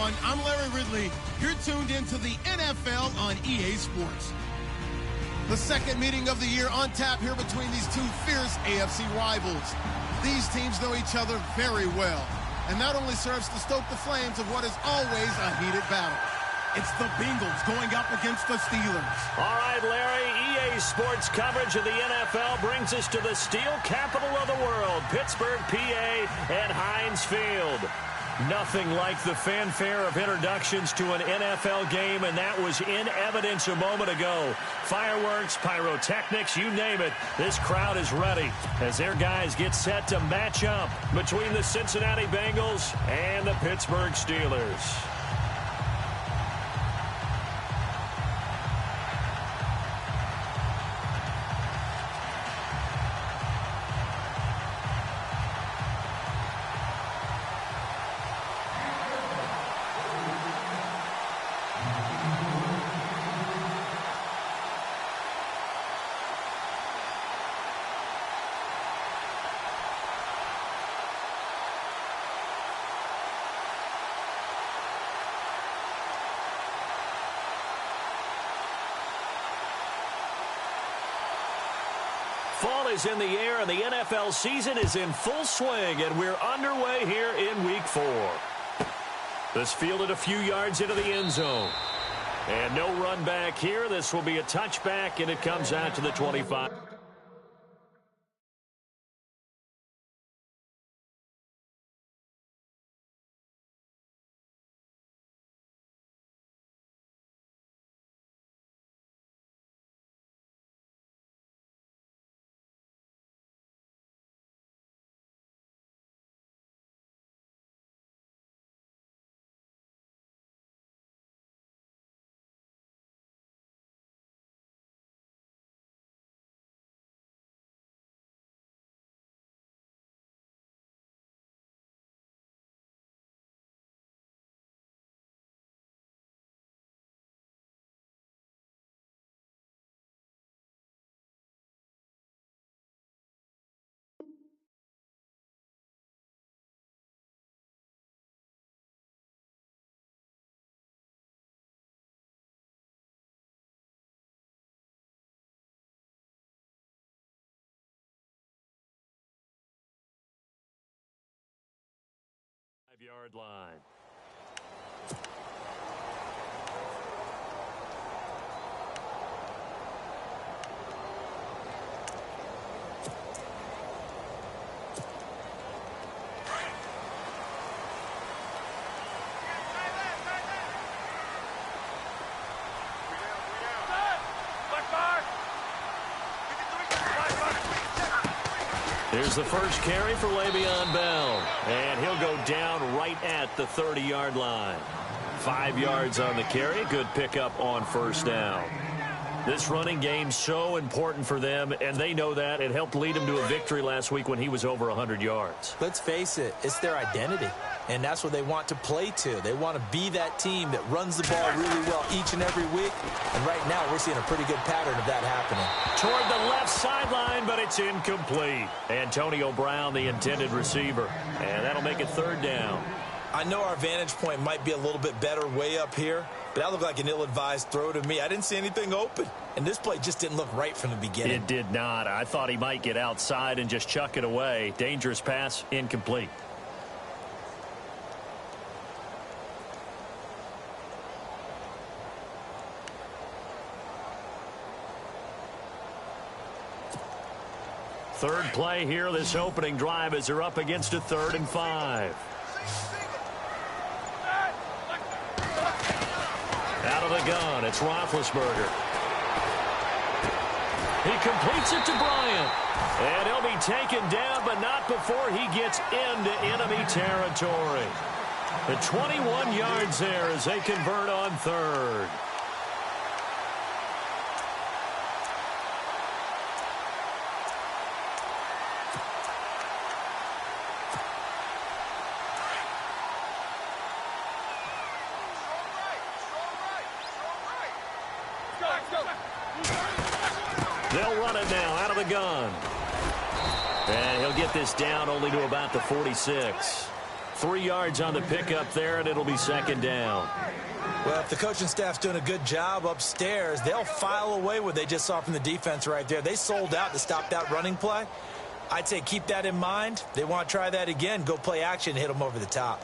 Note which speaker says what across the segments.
Speaker 1: everyone. I'm Larry Ridley. You're tuned into the NFL on EA Sports. The second meeting of the year on tap here between these two fierce AFC rivals. These teams know each other very well, and that only serves to stoke the flames of what is always a heated battle. It's the Bengals going up against the Steelers.
Speaker 2: All right, Larry, EA Sports coverage of the NFL brings us to the steel capital of the world, Pittsburgh, PA, and Heinz Field. Nothing like the fanfare of introductions to an NFL game, and that was in evidence a moment ago. Fireworks, pyrotechnics, you name it. This crowd is ready as their guys get set to match up between the Cincinnati Bengals and the Pittsburgh Steelers. Fall is in the air, and the NFL season is in full swing, and we're underway here in Week 4. This fielded a few yards into the end zone. And no run back here. This will be a touchback, and it comes out to the 25. Yard line. Here's the first carry for Le'Veon Bell, and he'll go down right at the 30-yard line. 5 yards on the carry, good pickup on first down. This running game's so important for them, and they know that. It helped lead them to a victory last week when he was over 100 yards.
Speaker 3: Let's face it, it's their identity, and that's what they want to play to. They want to be that team that runs the ball really well each and every week, and right now we're seeing a pretty good pattern of that happening.
Speaker 2: Toward the left sideline, but it's incomplete. Antonio Brown, the intended receiver, and that'll make it third down.
Speaker 3: I know our vantage point might be a little bit better way up here, but that looked like an ill-advised throw to me. I didn't see anything open, and this play just didn't look right from the beginning.
Speaker 2: It did not. I thought he might get outside and just chuck it away. Dangerous pass, incomplete. Third play here, this opening drive, as they're up against a 3rd and 5. Out of the gun, it's Roethlisberger. He completes it to Bryant. And he'll be taken down, but not before he gets into enemy territory. The 21 yards there as they convert on 3rd. They'll run it now out of the gun. And he'll get this down only to about the 46. 3 yards on the pickup there, and it'll be second down.
Speaker 3: Well, if the coaching staff's doing a good job upstairs, they'll file away what they just saw from the defense right there. They sold out to stop that running play. I'd say keep that in mind. They want to try that again. Go play action, hit them over the top.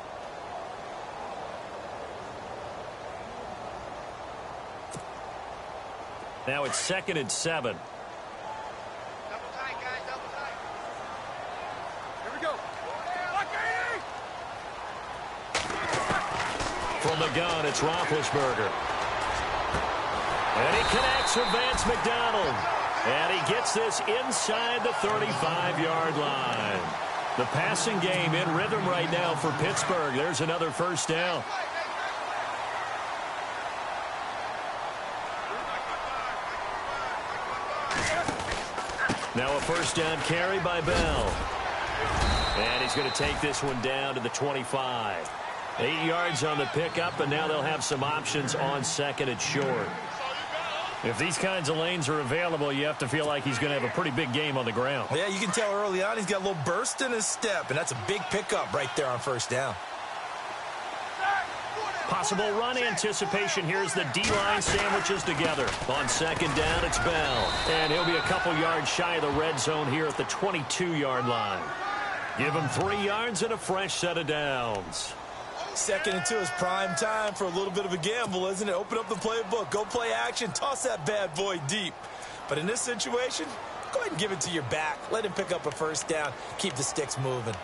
Speaker 2: Now it's 2nd and 7.
Speaker 4: Double tight, guys, double tight. Here we go.
Speaker 2: From the gun, it's Roethlisberger. And he connects with Vance McDonald. And he gets this inside the 35-yard line. The passing game in rhythm right now for Pittsburgh. There's another first down. Now a first down carry by Bell. And he's going to take this one down to the 25. 8 yards on the pickup, and now they'll have some options on 2nd and short. If these kinds of lanes are available, you have to feel like he's going to have a pretty big game on the ground.
Speaker 3: Yeah, you can tell early on he's got a little burst in his step, and that's a big pickup right there on first down.
Speaker 2: Possible run anticipation. Here's the D-line sandwiches together. On 2nd down, it's Bell. And he'll be a couple yards shy of the red zone here at the 22-yard line. Give him 3 yards and a fresh set of downs.
Speaker 3: 2nd and 2 is prime time for a little bit of a gamble, isn't it? Open up the playbook, go play action, toss that bad boy deep. But in this situation, go ahead and give it to your back. Let him pick up a first down. Keep the sticks moving.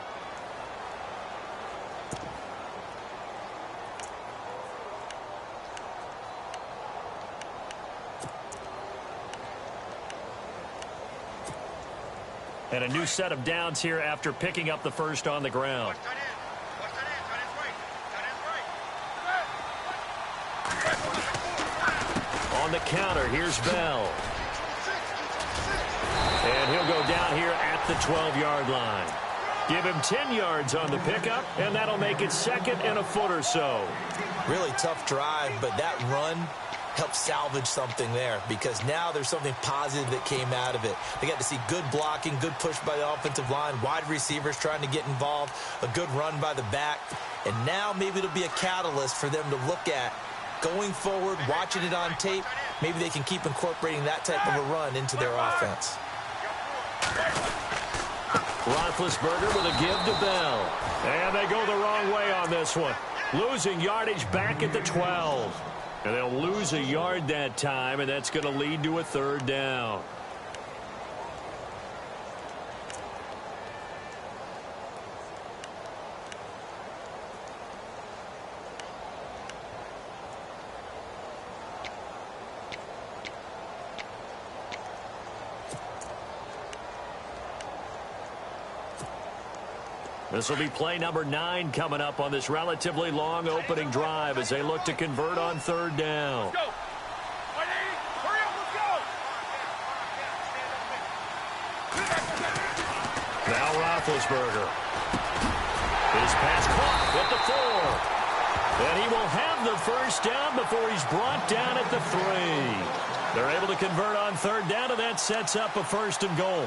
Speaker 2: And a new set of downs here after picking up the first on the ground. On the counter, here's Bell. And he'll go down here at the 12-yard line. Give him 10 yards on the pickup, and that'll make it 2nd and a foot or so.
Speaker 3: Really tough drive, but that run helped salvage something there, because now there's something positive that came out of it. They got to see good blocking, good push by the offensive line, wide receivers trying to get involved, a good run by the back, and now maybe it'll be a catalyst for them to look at going forward, watching it on tape. Maybe they can keep incorporating that type of a run into their offense.
Speaker 2: Roethlisberger with a give to Bell. And they go the wrong way on this one. Losing yardage back at the 12. And they'll lose a yard that time, and that's going to lead to a 3rd down. This will be play number 9 coming up on this relatively long opening drive as they look to convert on 3rd down.
Speaker 4: Let's go. Hurry up, let's go.
Speaker 2: Now Roethlisberger. His pass caught at the 4. And he will have the first down before he's brought down at the 3. They're able to convert on 3rd down, and that sets up a 1st and goal.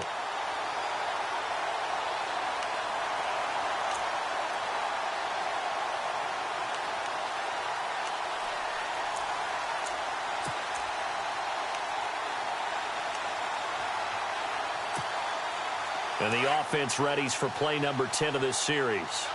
Speaker 2: And the offense readies for play number 10 of this series.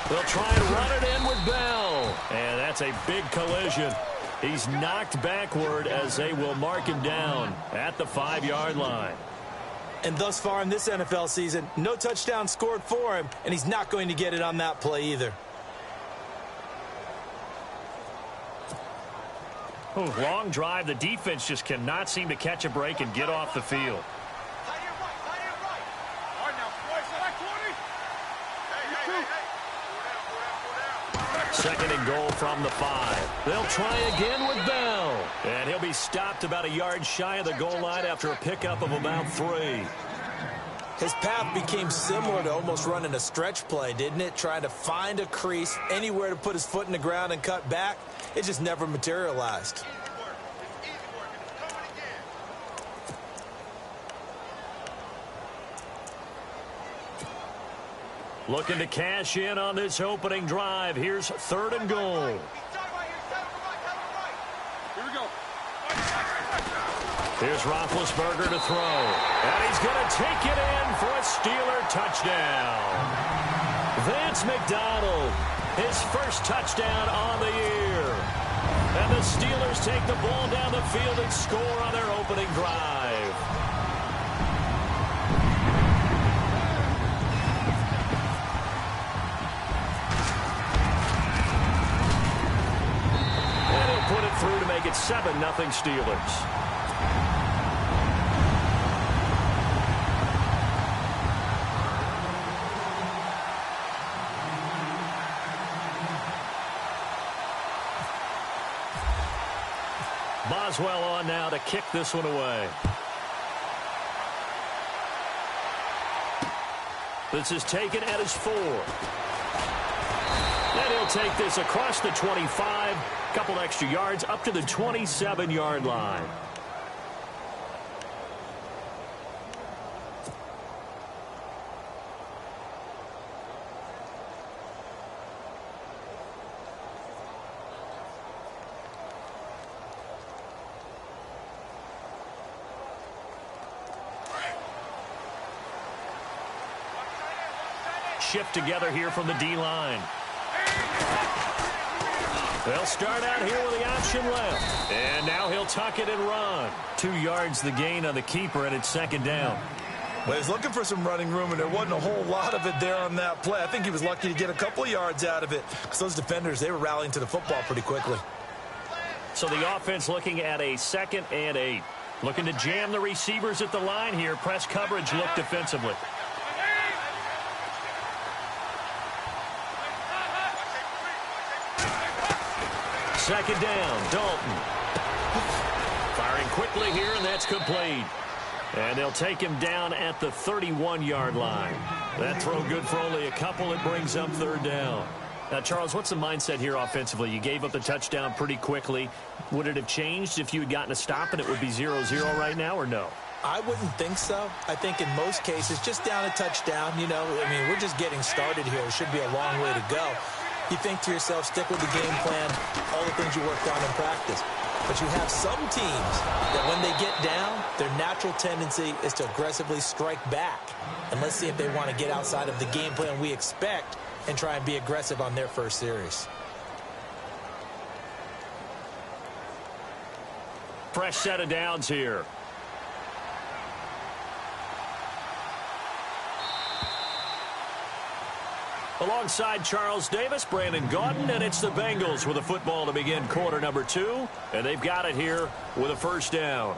Speaker 2: They'll try and run it in with Bell. And that's a big collision. He's knocked backward as they will mark him down at the 5-yard line.
Speaker 3: And thus far in this NFL season, no touchdown scored for him, and he's not going to get it on that play either.
Speaker 2: Long drive. The defense just cannot seem to catch a break and get off the field. 2nd and goal from the 5. They'll try again with Bell. And he'll be stopped about a yard shy of the goal line after a pickup of about 3.
Speaker 3: His path became similar to almost running a stretch play, didn't it? Trying to find a crease, anywhere to put his foot in the ground and cut back. It just never materialized.
Speaker 2: Looking to cash in on this opening drive. Here's 3rd and goal.
Speaker 4: Here we go.
Speaker 2: Here's Roethlisberger to throw. And he's going to take it in for a Steeler touchdown. Vance McDonald, his first touchdown on the year. And the Steelers take the ball down the field and score on their opening drive. And he'll put it through to make it 7-0 Steelers. Boswell on now to kick this one away. This is taken at his 4. And he'll take this across the 25. Couple extra yards up to the 27-yard line. Shift together here from the D-line. They'll start out here with the option left. And now he'll tuck it and run. 2 yards the gain on the keeper, and it's 2nd down.
Speaker 3: Well, he's looking for some running room, and there wasn't a whole lot of it there on that play. I think he was lucky to get a couple of yards out of it because those defenders, they were rallying to the football pretty quickly.
Speaker 2: So the offense looking at a 2nd and 8. Looking to jam the receivers at the line here. Press coverage look defensively. Second down, Dalton. Firing quickly here, and that's complete. And they'll take him down at the 31-yard line. That throw good for only a couple. It brings up 3rd down. Now, Charles, what's the mindset here offensively? You gave up the touchdown pretty quickly. Would it have changed if you had gotten a stop and it would be 0-0 right now, or no?
Speaker 3: I wouldn't think so. I think in most cases, just down a touchdown, you know, I mean, we're just getting started here. It should be a long way to go. You think to yourself, stick with the game plan, all the things you worked on in practice. But you have some teams that when they get down, their natural tendency is to aggressively strike back. And let's see if they want to get outside of the game plan we expect and try and be aggressive on their first series.
Speaker 2: Fresh set of downs here. Alongside Charles Davis, Brandon Gaudin, and it's the Bengals with a football to begin quarter number 2. And they've got it here with a 1st down.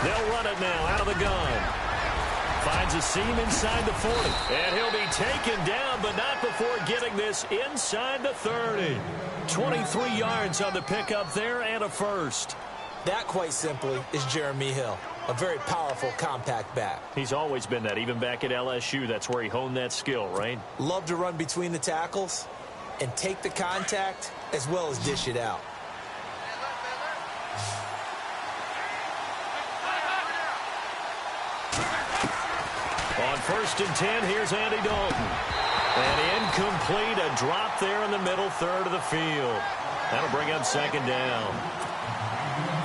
Speaker 2: They'll run it now out of the gun. Finds a seam inside the 40. And he'll be taken down, but not before getting this inside the 30. 23 yards on the pickup there and a 1st.
Speaker 3: That, quite simply, is Jeremy Hill. A very powerful, compact back.
Speaker 2: He's always been that, even back at LSU. That's where he honed that skill, right?
Speaker 3: Love to run between the tackles and take the contact as well as dish it out.
Speaker 2: On 1st and 10, here's Andy Dalton. And incomplete, a drop there in the middle 3rd of the field. That'll bring up 2nd down.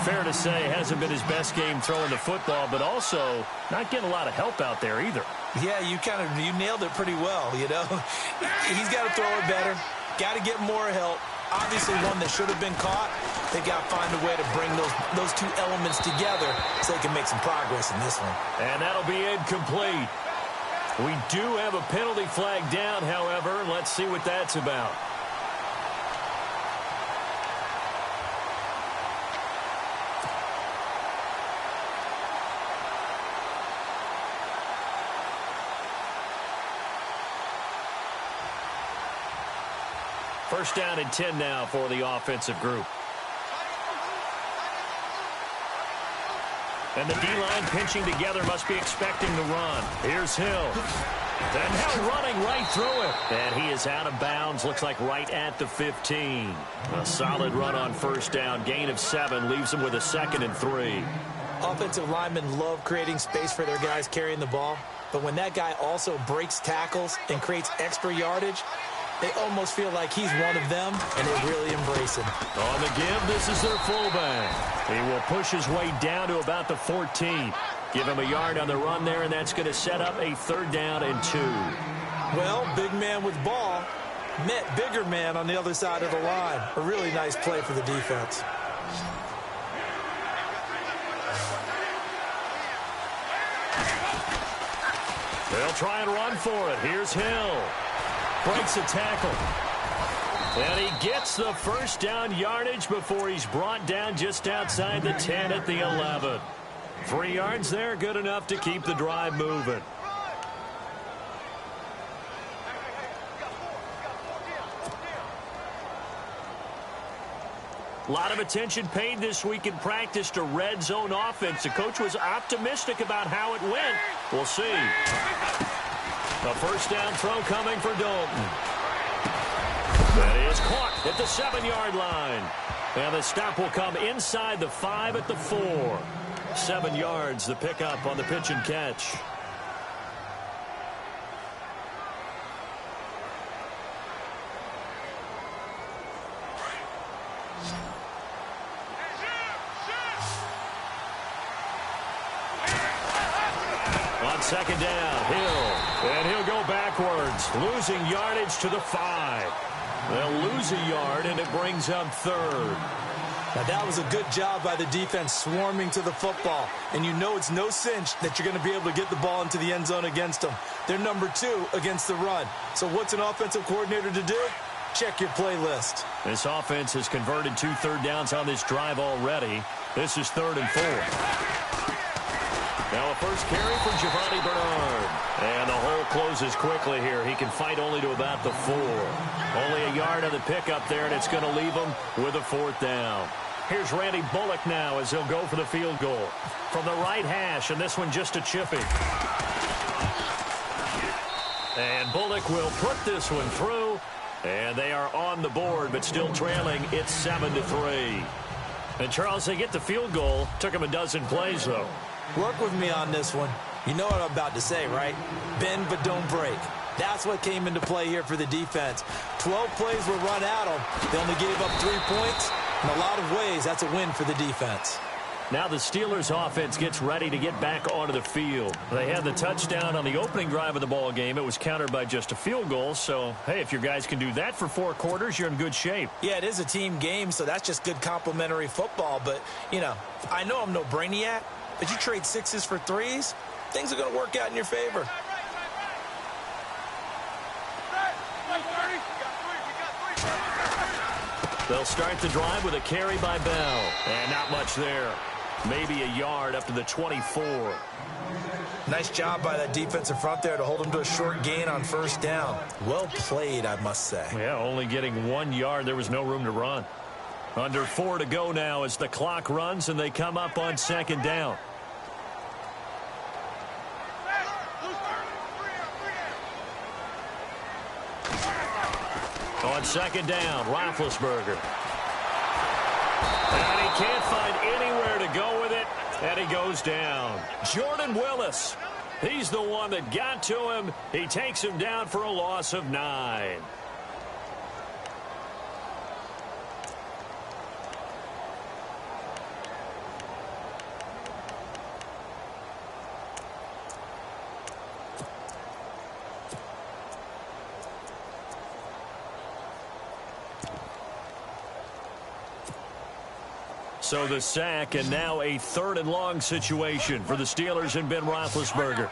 Speaker 2: Fair to say, hasn't been his best game throwing the football, but also not getting a lot of help out there either.
Speaker 3: Yeah, you nailed it pretty well, you know. He's got to throw it better, got to get more help. Obviously one that should have been caught. They got to find a way to bring those two elements together so they can make some progress in this one.
Speaker 2: And that'll be incomplete. We do have a penalty flag down, however. Let's see what that's about. First down and 10 now for the offensive group. And the D-line pinching together, must be expecting the run. Here's Hill. And now running right through it. And he is out of bounds. Looks like right at the 15. A solid run on first down. Gain of 7 leaves him with a 2nd and 3.
Speaker 3: Offensive linemen love creating space for their guys carrying the ball. But when that guy also breaks tackles and creates extra yardage, they almost feel like he's one of them, and they really embrace him.
Speaker 2: On the give, this is their fullback. He will push his way down to about the 14. Give him a yard on the run there, and that's going to set up a 3rd down and 2.
Speaker 3: Well, big man with ball met bigger man on the other side of the line. A really nice play for the defense.
Speaker 2: They'll try and run for it. Here's Hill. Breaks a tackle. And he gets the first down yardage before he's brought down just outside the 10 at the 11. 3 yards there, good enough to keep the drive moving. A lot of attention paid this week in practice to red zone offense. The coach was optimistic about how it went. We'll see. A first down throw coming for Dalton. That is caught at the 7-yard line. And the stop will come inside the 5 at the 4. 7 yards, the pickup on the pitch and catch. On 2nd down, Hill. And he'll go backwards, losing yardage to the 5. They'll lose a yard, and it brings up 3rd.
Speaker 3: Now, that was a good job by the defense swarming to the football. And you know it's no cinch that you're going to be able to get the ball into the end zone against them. They're number 2 against the run. So what's an offensive coordinator to do? Check your playlist.
Speaker 2: This offense has converted 2 third downs on this drive already. This is 3rd and 4. Now a first carry for Giovanni Bernard. And the hole closes quickly here. He can fight only to about the 4. Only a yard on the pickup there, and it's going to leave him with a 4th down. Here's Randy Bullock now as he'll go for the field goal. From the right hash, and this one just a chipping. And Bullock will put this one through. And they are on the board, but still trailing. It's 7-3. And, Charles, they get the field goal. Took him a dozen plays, though.
Speaker 3: Work with me on this one. You know what I'm about to say, right? Bend but don't break. That's what came into play here for the defense. 12 plays were run at them. They only gave up 3 points. In a lot of ways, that's a win for the defense.
Speaker 2: Now the Steelers offense gets ready to get back onto the field. They had the touchdown on the opening drive of the ball game. It was countered by just a field goal. So, hey, if your guys can do that for 4 quarters, you're in good shape.
Speaker 3: Yeah, it is a team game, so that's just good complimentary football. But, you know, I know I'm no brainiac, but you trade 6s for 3s, things are going to work out in your favor.
Speaker 2: They'll start the drive with a carry by Bell. And not much there. Maybe a yard up to the 24.
Speaker 3: Nice job by that defensive front there to hold him to a short gain on first down. Well played, I must say.
Speaker 2: Yeah, only getting 1 yard. There was no room to run. Under 4 to go now as the clock runs and they come up on 2nd down. On 2nd down, Roethlisberger. And he can't find anywhere to go with it, and he goes down. Jordan Willis, he's the one that got to him. He takes him down for a loss of 9. So the sack, and now a 3rd and long situation for the Steelers and Ben Roethlisberger.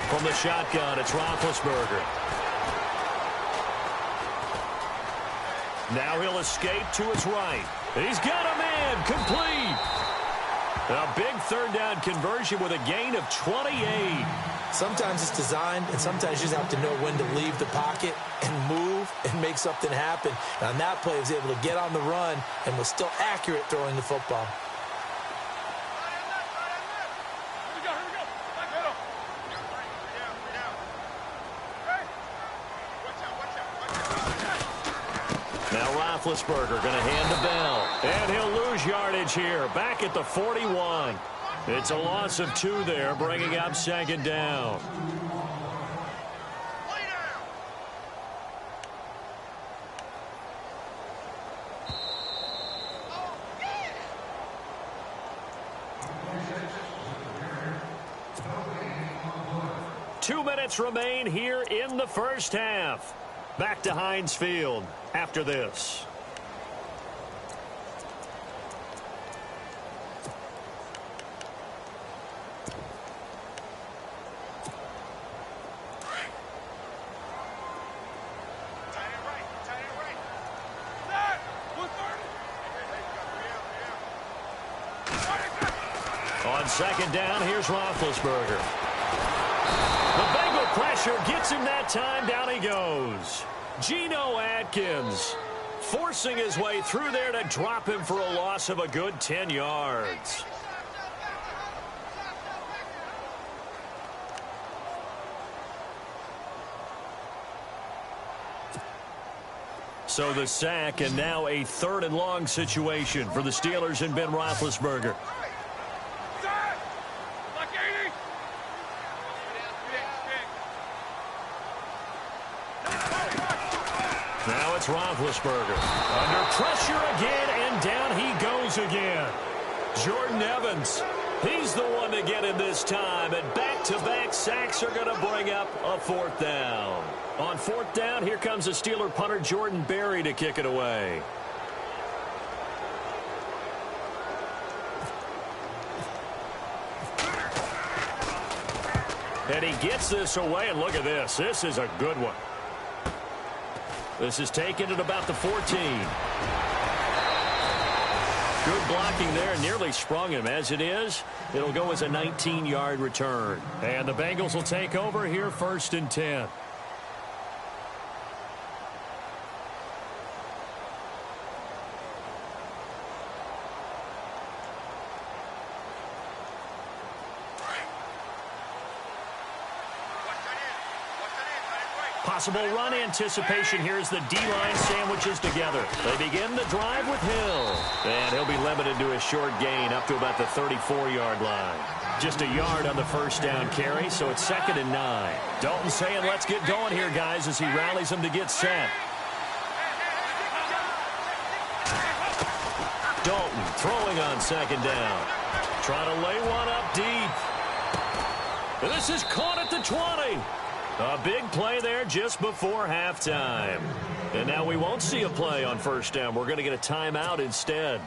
Speaker 2: From the shotgun, it's Roethlisberger. Now he'll escape to his right. He's got a man, complete. A big 3rd down conversion with a gain of 28.
Speaker 3: sometimes it's designed, and sometimes you just have to know when to leave the pocket and move and make something happen. And on that play, he was able to get on the run and was still accurate throwing the football.
Speaker 2: Now Roethlisberger going to hand the bell, and he'll lose yardage here, back at the 41. It's a loss of 2 there, bringing up second down. Two minutes remain here in the first half. Back to Heinz Field after this. On second down, here's Roethlisberger. The Bengal pressure gets him that time. Down he goes. Geno Atkins forcing his way through there to drop him for a loss of a good 10 yards. So the sack, and now a 3rd and long situation for the Steelers and Ben Roethlisberger. Now it's Roethlisberger. Under pressure again, and down he goes again. Jordan Evans, he's the one to get him this time, and back-to-back sacks are going to bring up a 4th down. On 4th down, here comes the Steeler punter Jordan Berry to kick it away. And he gets this away, and look at this. This is a good one. This is taken at about the 14. Good blocking there, nearly sprung him. As it is, it'll go as a 19-yard return. And the Bengals will take over here, 1st and 10. Possible run anticipation here as the D-line sandwiches together. They begin the drive with Hill. And he'll be limited to a short gain up to about the 34-yard line. Just a yard on the 1st down carry, so it's 2nd and 9. Dalton saying, let's get going here, guys, as he rallies them to get set. Dalton throwing on 2nd down. Trying to lay one up deep. And this is caught at the 20. A big play there just before halftime. And now we won't see a play on 1st down. We're going to get a timeout instead,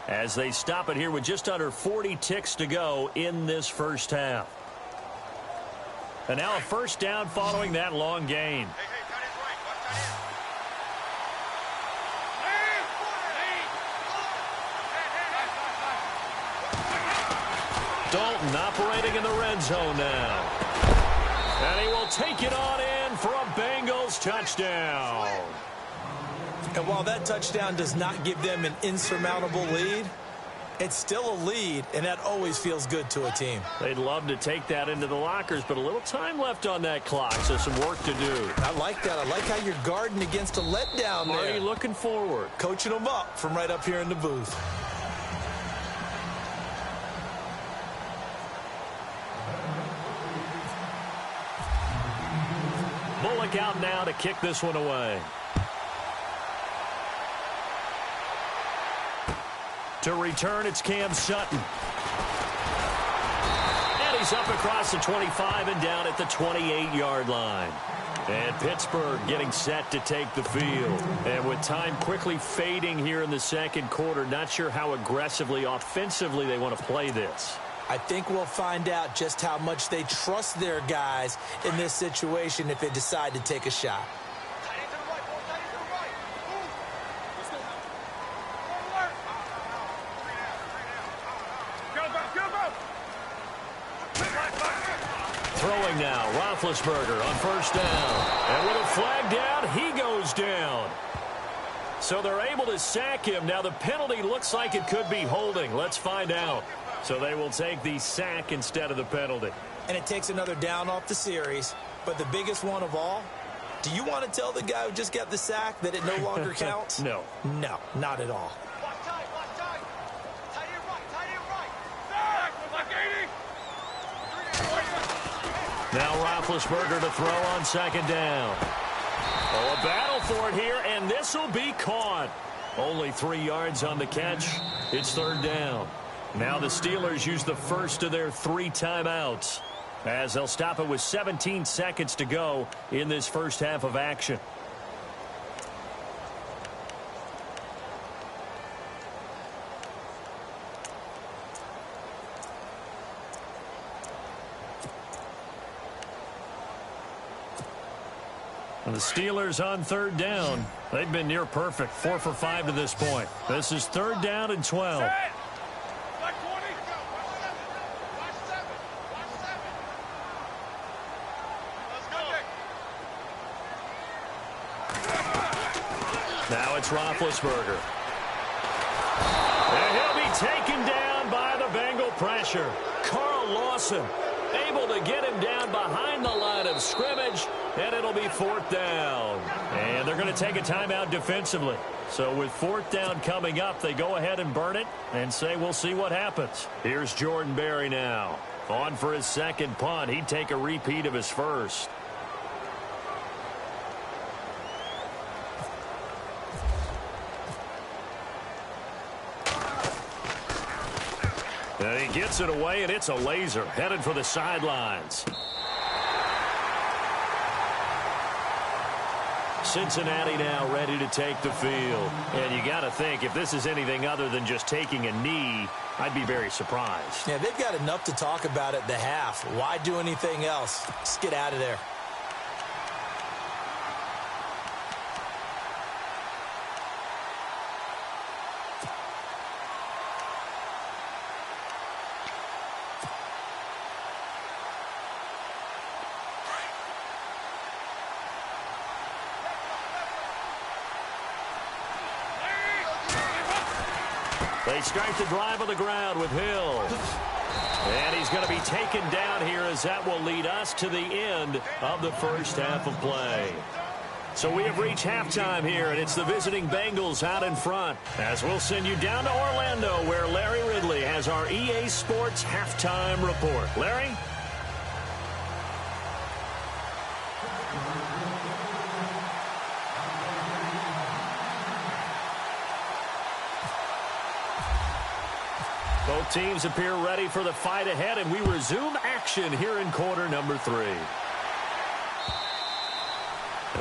Speaker 2: as they stop it here with just under 40 ticks to go in this first half. And now a 1st down following that long gain. Dalton operating in the red zone now. And he will take it on in for a Bengals touchdown.
Speaker 3: And while that touchdown does not give them an insurmountable lead, it's still a lead, and that always feels good to a team.
Speaker 2: They'd love to take that into the lockers, but a little time left on that clock, so some work to do.
Speaker 3: I like that. I like how you're guarding against a letdown there.
Speaker 2: Already looking forward.
Speaker 3: Coaching them up from right up here in the booth.
Speaker 2: Bullock out now to kick this one away. To return, it's Cam Sutton. And he's up across the 25 and down at the 28-yard line. And Pittsburgh getting set to take the field. And with time quickly fading here in the 2nd quarter, not sure how aggressively, offensively they want to play this.
Speaker 3: I think we'll find out just how much they trust their guys in this situation if they decide to take a shot.
Speaker 2: Throwing throwing now. Roethlisberger on first down. And with a flag down, he goes down. So they're able to sack him. Now the penalty looks like it could be holding. Let's find out. So they will take the sack instead of the penalty.
Speaker 3: And it takes another down off the series. But the biggest one of all, do you want to tell the guy who just got the sack that it no longer counts?
Speaker 2: No.
Speaker 3: No, not at all.
Speaker 4: Watch tight, watch tight. Tight end right, tight end right. Back, like 80.
Speaker 2: Now Roethlisberger to throw on second down. Oh, a battle for it here, and this will be caught. Only 3 yards on the catch. It's third down. Now the Steelers use the first of their 3 timeouts, as they'll stop it with 17 seconds to go in this first half of action. And the Steelers on third down. They've been near perfect, 4 for 5 to this point. This is third down and 12. Now it's Roethlisberger. And he'll be taken down by the Bengal pressure. Carl Lawson able to get him down behind the line of scrimmage, and it'll be fourth down. And they're going to take a timeout defensively. So with fourth down coming up, they go ahead and burn it and say we'll see what happens. Here's Jordan Berry now. On for his second punt. He'd take a repeat of his first. And he gets it away, and it's a laser headed for the sidelines. Cincinnati now ready to take the field. And you got to think, if this is anything other than just taking a knee, I'd be very surprised.
Speaker 3: Yeah, they've got enough to talk about at the half. Why do anything else? Just get out of there.
Speaker 2: They start the drive on the ground with Hill. And he's going to be taken down here, as that will lead us to the end of the first half of play. So we have reached halftime here, and it's the visiting Bengals out in front, as we'll send you down to Orlando, where Larry Ridley has our EA Sports halftime report. Larry? Both teams appear ready for the fight ahead, and we resume action here in quarter number 3.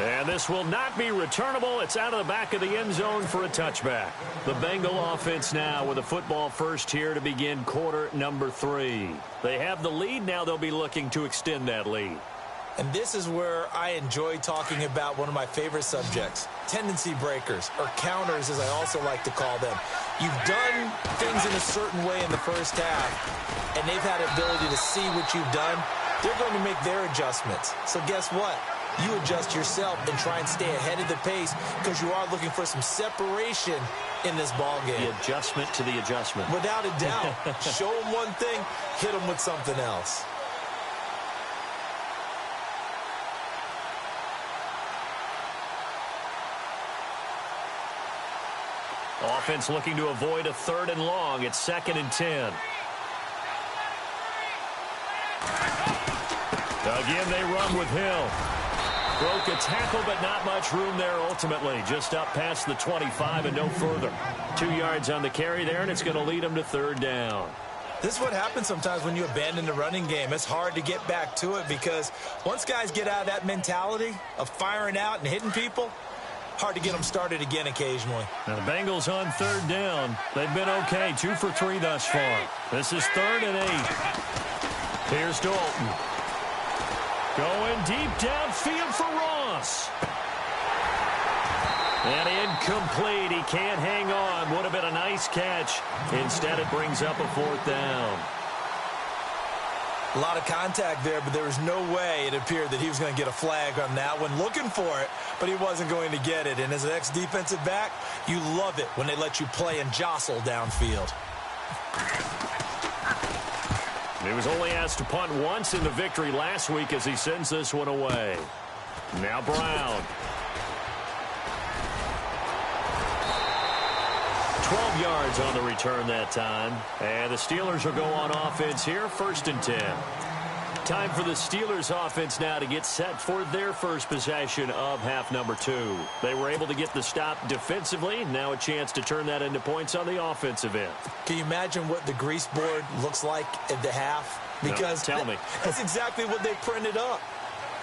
Speaker 2: And this will not be returnable. It's out of the back of the end zone for a touchback. The Bengal offense now with a football first here to begin quarter number 3. They have the lead. Now they'll be looking to extend that lead.
Speaker 3: And this is where I enjoy talking about one of my favorite subjects, tendency breakers, or counters as I also like to call them. You've done things in a certain way in the first half, and they've had the ability to see what you've done. They're going to make their adjustments. So guess what? You adjust yourself and try and stay ahead of the pace, because you are looking for some separation in this ball game.
Speaker 2: The adjustment to the adjustment.
Speaker 3: Without a doubt. Show them one thing, hit them with something else.
Speaker 2: Offense looking to avoid a third and long. It's 2nd and 10. Again, they run with Hill. Broke a tackle, but not much room there ultimately. Just up past the 25 and no further. 2 yards on the carry there, and it's going to lead them to third down.
Speaker 3: This is what happens sometimes when you abandon the running game. It's hard to get back to it, because once guys get out of that mentality of firing out and hitting people, hard to get them started again occasionally.
Speaker 2: Now the Bengals on third down. They've been okay, 2 for 3 thus far. This is 3rd and 8. Here's Dalton. Going deep downfield for Ross. And incomplete. He can't hang on. Would have been a nice catch. Instead, it brings up a 4th down.
Speaker 3: A lot of contact there, but there was no way it appeared that he was going to get a flag on that one. Looking for it, but he wasn't going to get it. And as an ex-defensive back, you love it when they let you play and jostle downfield.
Speaker 2: He was only asked to punt once in the victory last week as he sends this one away. Now Brown. 12 yards on the return that time. And the Steelers will go on offense here, 1st and 10. Time for the Steelers offense now to get set for their first possession of half number 2. They were able to get the stop defensively. Now a chance to turn that into points on the offensive end.
Speaker 3: Can you imagine what the grease board looks like at the half? Because
Speaker 2: no, tell me.
Speaker 3: That's exactly what they printed up.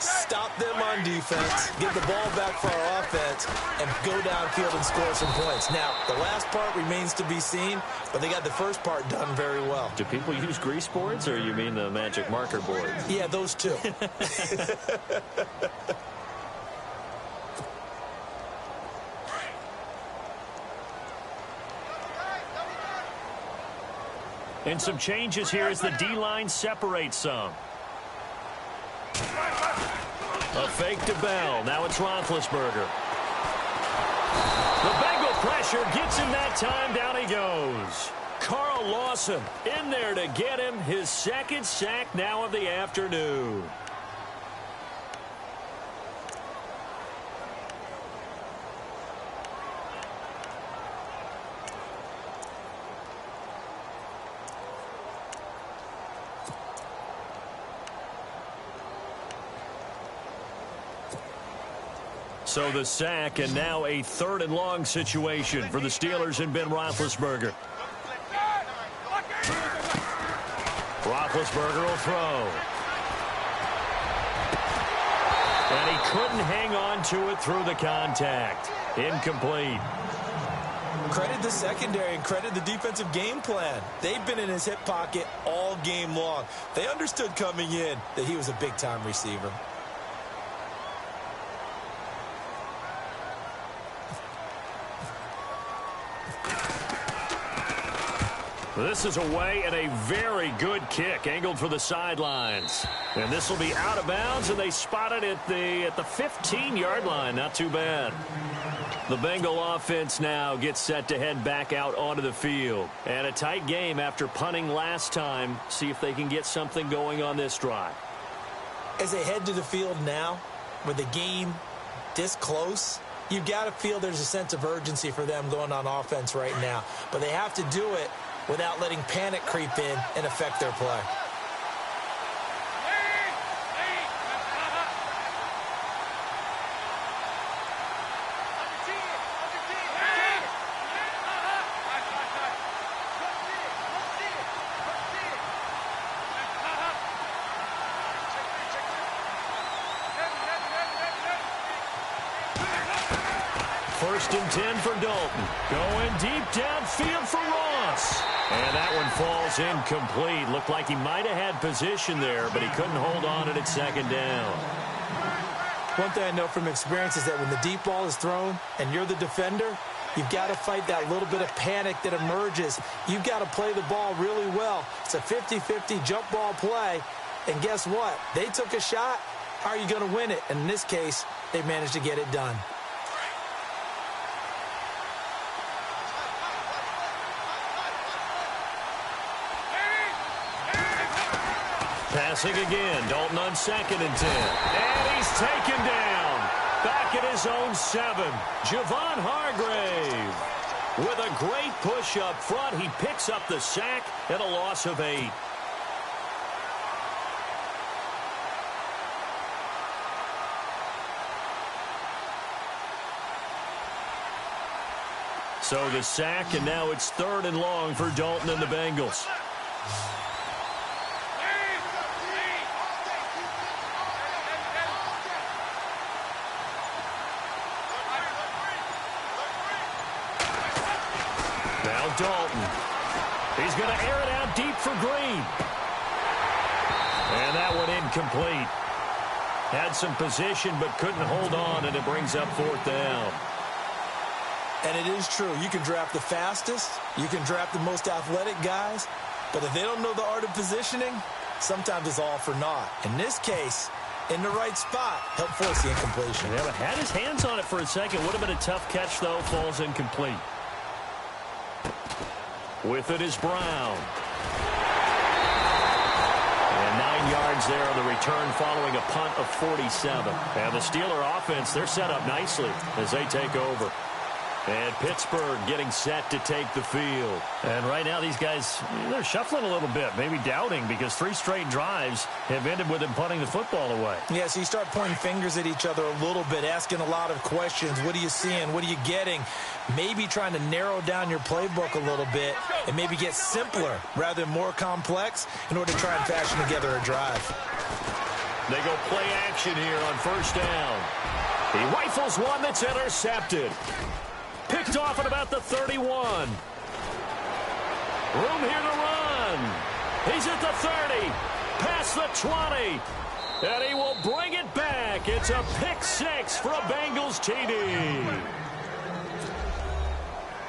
Speaker 3: Stop them on defense, get the ball back for our offense, and go downfield and score some points. Now, the last part remains to be seen, but they got the first part done very well.
Speaker 2: Do people use grease boards, or you mean the magic marker boards?
Speaker 3: Yeah, those two.
Speaker 2: And some changes here as the D-line separates some. A fake to Bell. Now it's Roethlisberger. The Bengal pressure gets him that time. Down he goes. Carl Lawson in there to get him his second sack now of the afternoon. So the sack, and now a 3rd and long situation for the Steelers and Ben Roethlisberger. Roethlisberger will throw. And he couldn't hang on to it through the contact. Incomplete.
Speaker 3: Credit the secondary and credit the defensive game plan. They've been in his hip pocket all game long. They understood coming in that he was a big-time receiver.
Speaker 2: This is away and a very good kick angled for the sidelines. And this will be out of bounds, and they spot it at the 15-yard line. Not too bad. The Bengal offense now gets set to head back out onto the field. And a tight game after punting last time. See if they can get something going on this drive.
Speaker 3: As they head to the field now, with the game this close, you've got to feel there's a sense of urgency for them going on offense right now. But they have to do it without letting panic creep in and affect their play.
Speaker 2: First and 10 for Dalton. Going deep downfield for Ross. And that one falls incomplete. Looked like he might have had position there, but he couldn't hold on at 2nd down.
Speaker 3: One thing I know from experience is that when the deep ball is thrown and you're the defender, you've got to fight that little bit of panic that emerges. You've got to play the ball really well. It's a 50-50 jump ball play. And guess what? They took a shot. How are you going to win it? And in this case, they managed to get it done.
Speaker 2: Passing again. Dalton on 2nd and 10. And he's taken down. Back at his own 7. Javon Hargrave. With a great push up front, he picks up the sack and a loss of 8. So the sack, and now it's 3rd and long for Dalton and the Bengals. Now Dalton. He's going to air it out deep for Green. And that one incomplete. Had some position but couldn't hold on, and it brings up 4th down.
Speaker 3: And it is true. You can draft the fastest. You can draft the most athletic guys. But if they don't know the art of positioning, sometimes it's all for naught. In this case, in the right spot, helped force the incompletion.
Speaker 2: Yeah, but had his hands on it for a second. Would have been a tough catch, though. Falls incomplete. With it is Brown. And 9 yards there on the return following a punt of 47. And the Steeler offense, they're set up nicely as they take over. And Pittsburgh getting set to take the field. And right now these guys, they're shuffling a little bit, maybe doubting, because 3 straight drives have ended with them punting the football away.
Speaker 3: Yeah, so you start pointing fingers at each other a little bit, asking a lot of questions. What are you seeing? What are you getting? Maybe trying to narrow down your playbook a little bit and maybe get simpler rather than more complex in order to try and fashion together a drive.
Speaker 2: They go play action here on first down. He rifles one that's intercepted. Picked off at about the 31. Room here to run. He's at the 30. Past the 20. And he will bring it back. It's a pick 6 for a Bengals TD.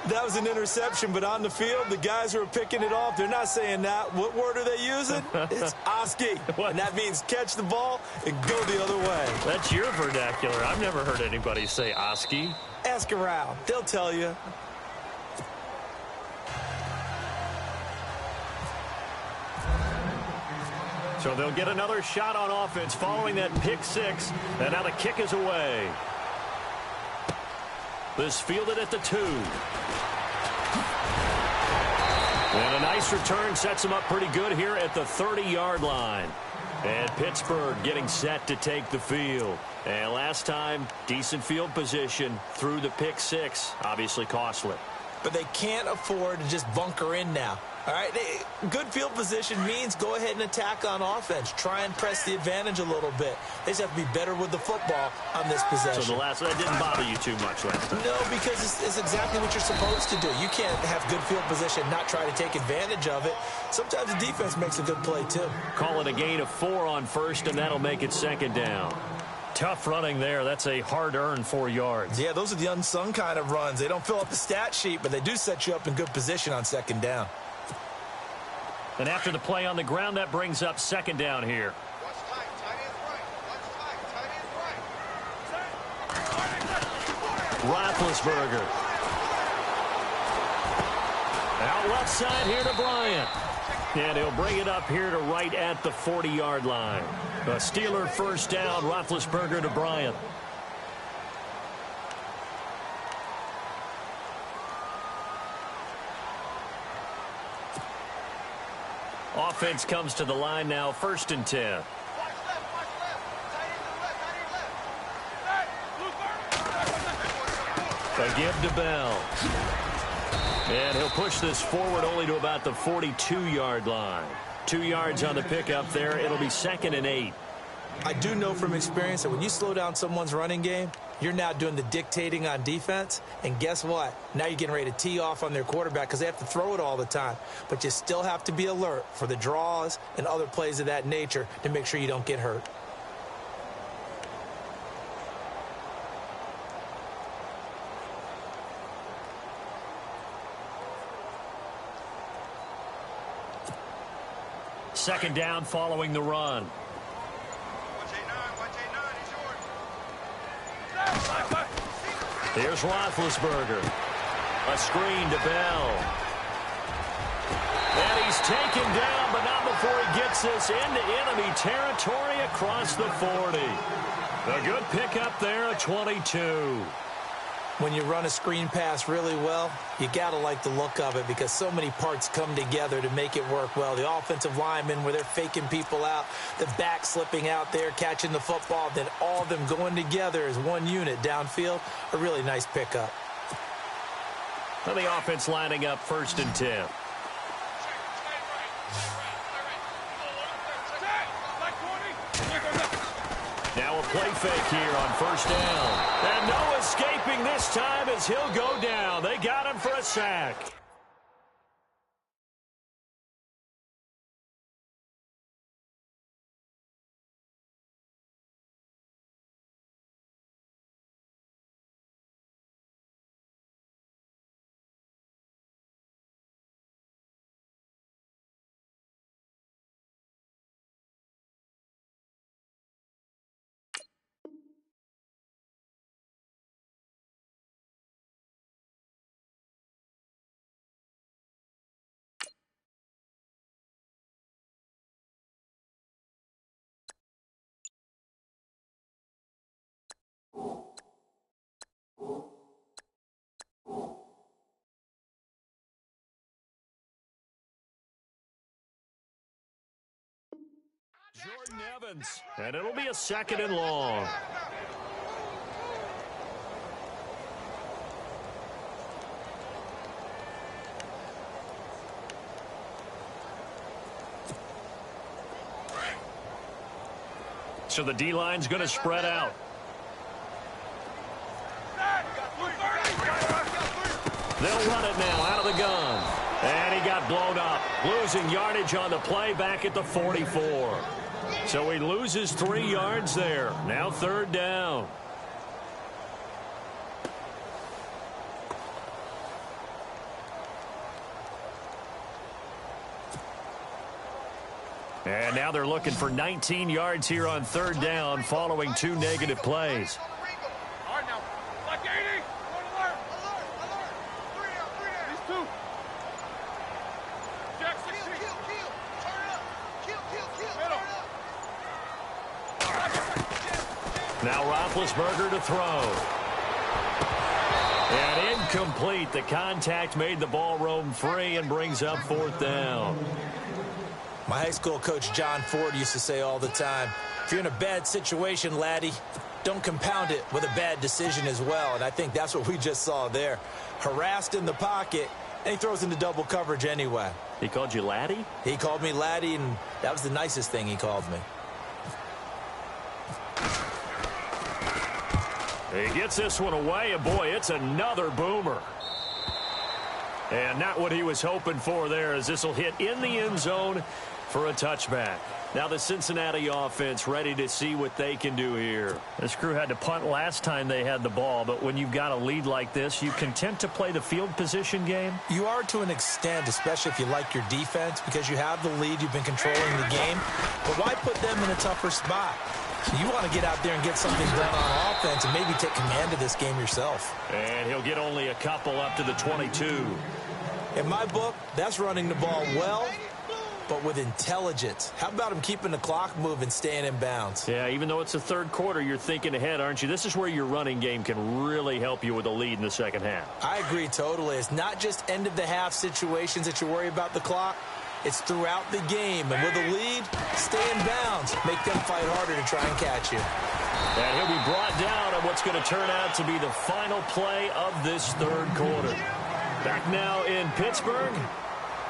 Speaker 3: That was an interception, but on the field, the guys who are picking it off, they're not saying that. What word are they using? It's Oski. And that means catch the ball and go the other way.
Speaker 2: That's your vernacular. I've never heard anybody say Oski.
Speaker 3: Ask around. They'll tell you.
Speaker 2: So they'll get another shot on offense following that pick 6. And now the kick is away. This fielded at the 2. And a nice return sets him up pretty good here at the 30-yard line. And Pittsburgh getting set to take the field. And last time, decent field position through the pick 6. Obviously costly.
Speaker 3: But they can't afford to just bunker in now. All right, good field position means go ahead and attack on offense. Try and press the advantage a little bit. They just have to be better with the football on this possession.
Speaker 2: So that didn't bother you too much last time?
Speaker 3: No, because it's exactly what you're supposed to do. You can't have good field position and not try to take advantage of it. Sometimes the defense makes a good play, too.
Speaker 2: Call it a gain of 4 on first, and that'll make it second down. Tough running there. That's a hard-earned 4 yards.
Speaker 3: Yeah, those are the unsung kind of runs. They don't fill up the stat sheet, but they do set you up in good position on second down.
Speaker 2: And after the play on the ground, that brings up second down here.
Speaker 4: Watch tight. Tight end right. Watch tight. Tight end right.
Speaker 2: Roethlisberger. Out left side here to Bryant. And he'll bring it up here to right at the 40-yard line. A Steeler first down, Roethlisberger to Bryant. Offense comes to the line now, 1st and 10.
Speaker 4: Watch left. Watch left. Tight end to the left. Tight end left.
Speaker 2: They give to Bell. And he'll push this forward only to about the 42-yard line. 2 yards on the pickup there. It'll be 2nd and 8.
Speaker 3: I do know from experience that when you slow down someone's running game, you're now doing the dictating on defense. And guess what? Now you're getting ready to tee off on their quarterback because they have to throw it all the time. But you still have to be alert for the draws and other plays of that nature to make sure you don't get hurt.
Speaker 2: Second down following the run.
Speaker 4: Watch A9. Watch A9. He's yours.
Speaker 2: Here's Roethlisberger. A screen to Bell. And he's taken down, but not before he gets this into enemy territory across the 40. A good pickup there at 22.
Speaker 3: When you run a screen pass really well, you got to like the look of it because so many parts come together to make it work well. The offensive linemen, where they're faking people out, the back slipping out there, catching the football, then all of them going together as one unit downfield, a really nice pickup.
Speaker 2: And the offense lining up 1st and 10. Now a play fake here on first down. And no escaping this time as he'll go down. They got him for a sack. Jordan Evans, and it'll be a 2nd and long. So the D-line's going to spread out. They'll run it now out of the gun. And he got blown up. Losing yardage on the play back at the 44. So he loses 3 yards there. Now 3rd down. And now they're looking for 19 yards here on 3rd down following 2 negative plays. Now Roethlisberger to throw. And incomplete. The contact made the ball roam free and brings up 4th down.
Speaker 3: My high school coach John Ford used to say all the time, if you're in a bad situation, laddie, don't compound it with a bad decision as well. And I think that's what we just saw there. Harassed in the pocket, and he throws into double coverage anyway.
Speaker 2: He called you laddie?
Speaker 3: He called me laddie, and that was the nicest thing he called me.
Speaker 2: He gets this one away, and boy, it's another boomer. And not what he was hoping for there, as this will hit in the end zone for a touchback. Now the Cincinnati offense ready to see what they can do here. This crew had to punt last time they had the ball, but when you've got a lead like this, you content to play the field position game?
Speaker 3: You are to an extent, especially if you like your defense, because you have the lead, you've been controlling the game. But why put them in a tougher spot? You want to get out there and get something done on offense and maybe take command of this game yourself.
Speaker 2: And he'll get only a couple up to the 22.
Speaker 3: In my book, that's running the ball well, but with intelligence. How about him keeping the clock moving, staying in bounds?
Speaker 2: Yeah, even though it's the 3rd quarter, you're thinking ahead, aren't you? This is where your running game can really help you with a lead in the 2nd half.
Speaker 3: I agree totally. It's not just end-of-the-half situations that you worry about the clock. It's throughout the game. And with a lead, stay in bounds. Make them fight harder to try and catch you.
Speaker 2: And he'll be brought down on what's going to turn out to be the final play of this 3rd quarter. Back now in Pittsburgh.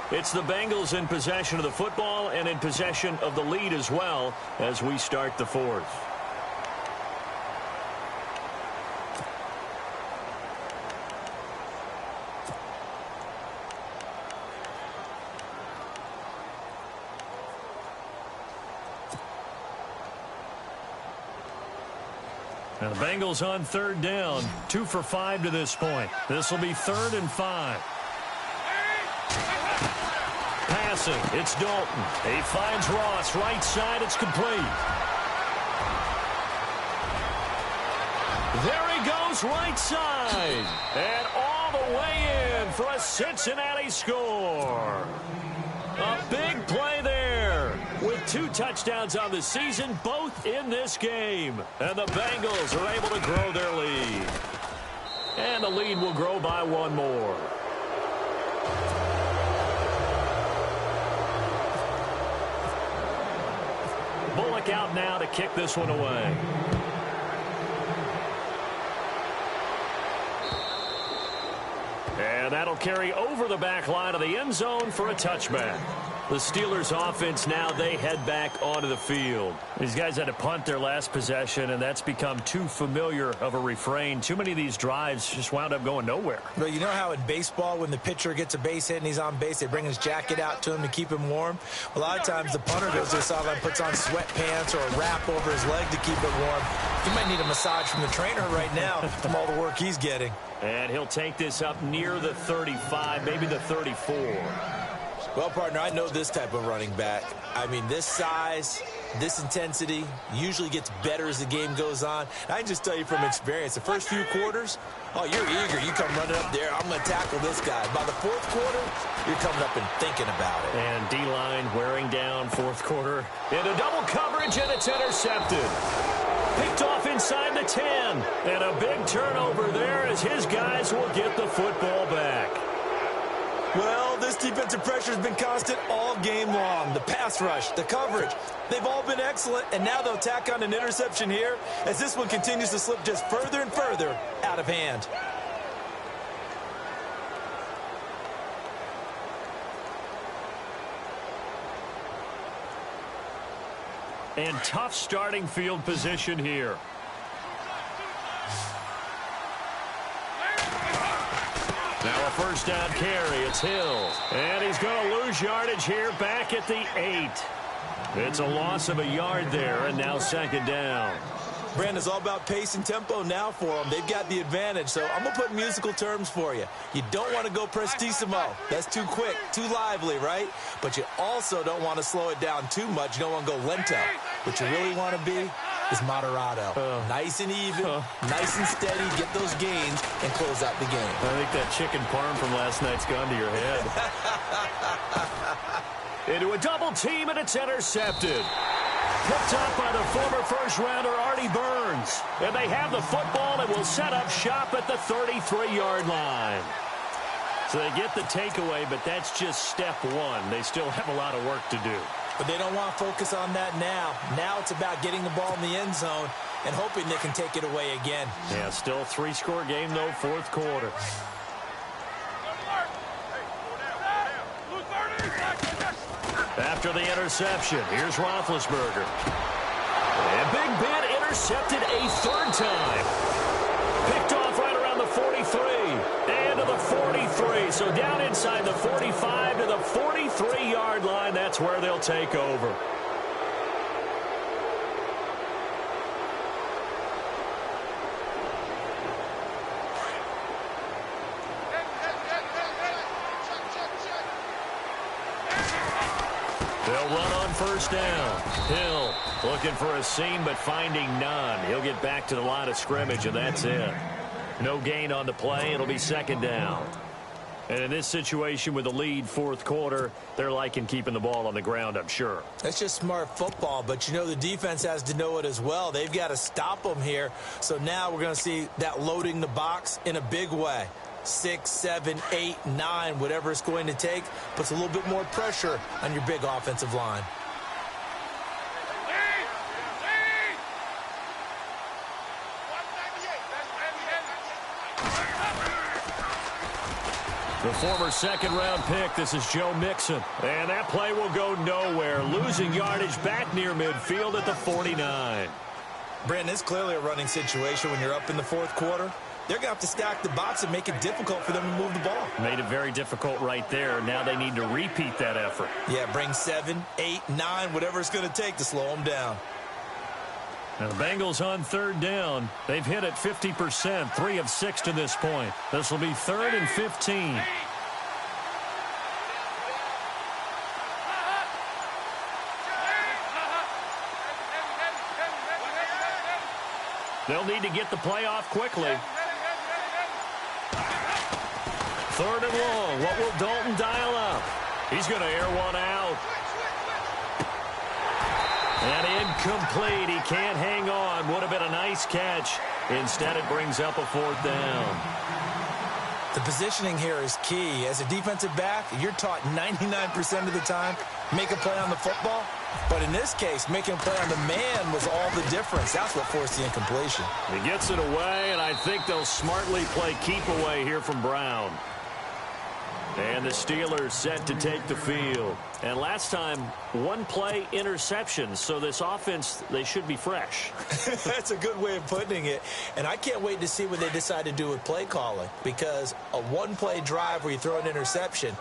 Speaker 2: It's the Bengals in possession of the football and in possession of the lead as well as we start the 4th. Now the Bengals on 3rd down, 2 for 5 to this point. This will be 3rd and 5. Passing, it's Dalton. He finds Ross, right side, it's complete. There he goes, right side. And all the way in for a Cincinnati score. A big play there with 2 touchdowns on the season, both in this game. And the Bengals are able to grow their lead. And the lead will grow by 1 more. Bullock out now to kick this one away. And that'll carry over the back line of the end zone for a touchback. The Steelers offense now, they head back onto the field. These guys had to punt their last possession, and that's become too familiar of a refrain. Too many of these drives just wound up going nowhere.
Speaker 3: Well, you know how in baseball when the pitcher gets a base hit and he's on base, they bring his jacket out to him to keep him warm? A lot of times the punter goes to the sideline, puts on sweatpants or a wrap over his leg to keep it warm. He might need a massage from the trainer right now from all the work he's getting.
Speaker 2: And he'll take this up near the 35, maybe the 34.
Speaker 3: Well, partner, I know this type of running back. I mean, this size, this intensity usually gets better as the game goes on. I can just tell you from experience, the first few quarters, oh, you're eager. You come running up there, I'm going to tackle this guy. By the 4th quarter, you're coming up and thinking about it.
Speaker 2: And D-line wearing down 4th quarter into double coverage, and it's intercepted. Picked off inside the 10. And a big turnover there as his guys will get the football back.
Speaker 3: Well, this defensive pressure has been constant all game long. The pass rush, the coverage, they've all been excellent, and now they'll tack on an interception here as this one continues to slip just further and further out of hand.
Speaker 2: And tough starting field position here. Now a first down carry. It's Hill. And he's going to lose yardage here back at the 8. It's a loss of a yard there, and now second down.
Speaker 3: Brandon, it's all about pace and tempo now for them. They've got the advantage, so I'm going to put musical terms for you. You don't want to go prestissimo. That's too quick, too lively, right? But you also don't want to slow it down too much. You don't want to go lento. What you really want to be is moderato. Nice and even, nice and steady, get those gains, and close out the game.
Speaker 2: I think that chicken parm from last night's gone to your head. Into a double team, and it's intercepted. Picked up by the former first-rounder Artie Burns. And they have the football and will set up shop at the 33-yard line. So they get the takeaway, but that's just step one. They still have a lot of work to do.
Speaker 3: But they don't want to focus on that now. Now it's about getting the ball in the end zone and hoping they can take it away again.
Speaker 2: Yeah, still 3-score game, though, fourth quarter. After the interception, here's Roethlisberger. And Big Ben intercepted a third time. Picked off right around the 43. And to the 43. So down inside the 45 to the 43-yard line. That's where they'll take over. They'll run on first down. Hill looking for a seam, but finding none. He'll get back to the line of scrimmage, and that's it. No gain on the play. It'll be second down. And in this situation with the lead fourth quarter, they're liking keeping the ball on the ground, I'm sure.
Speaker 3: That's just smart football, but you know the defense has to know it as well. They've got to stop them here. So now we're going to see that loading the box in a big way. 6, 7, 8, 9, whatever it's going to take, puts a little bit more pressure on your big offensive line.
Speaker 2: The former second-round pick, this is Joe Mixon. And that play will go nowhere, losing yardage back near midfield at the 49.
Speaker 3: Brandon, it's clearly a running situation when you're up in the fourth quarter. They're going to have to stack the box and make it difficult for them to move the ball.
Speaker 2: Made it very difficult right there. Now they need to repeat that effort.
Speaker 3: Yeah, bring 7, 8, 9, whatever it's going to take to slow them down.
Speaker 2: Now the Bengals on third down. They've hit it 50%, 3 of 6 to this point. This will be 3rd and 15. They'll need to get the play off quickly. 3rd and long. What will Dalton dial up? He's going to air one out. And incomplete. He can't hang on. Would have been a nice catch. Instead, it brings up a 4th down.
Speaker 3: The positioning here is key. As a defensive back, you're taught 99% of the time, make a play on the football. But in this case, making a play on the man was all the difference. That's what forced the incompletion.
Speaker 2: He gets it away, and I think they'll smartly play keep away here from Brown. And the Steelers set to take the field. And last time, 1 play interception. So this offense, they should be fresh.
Speaker 3: That's a good way of putting it. And I can't wait to see what they decide to do with play calling. Because a 1-play drive where you throw an interception,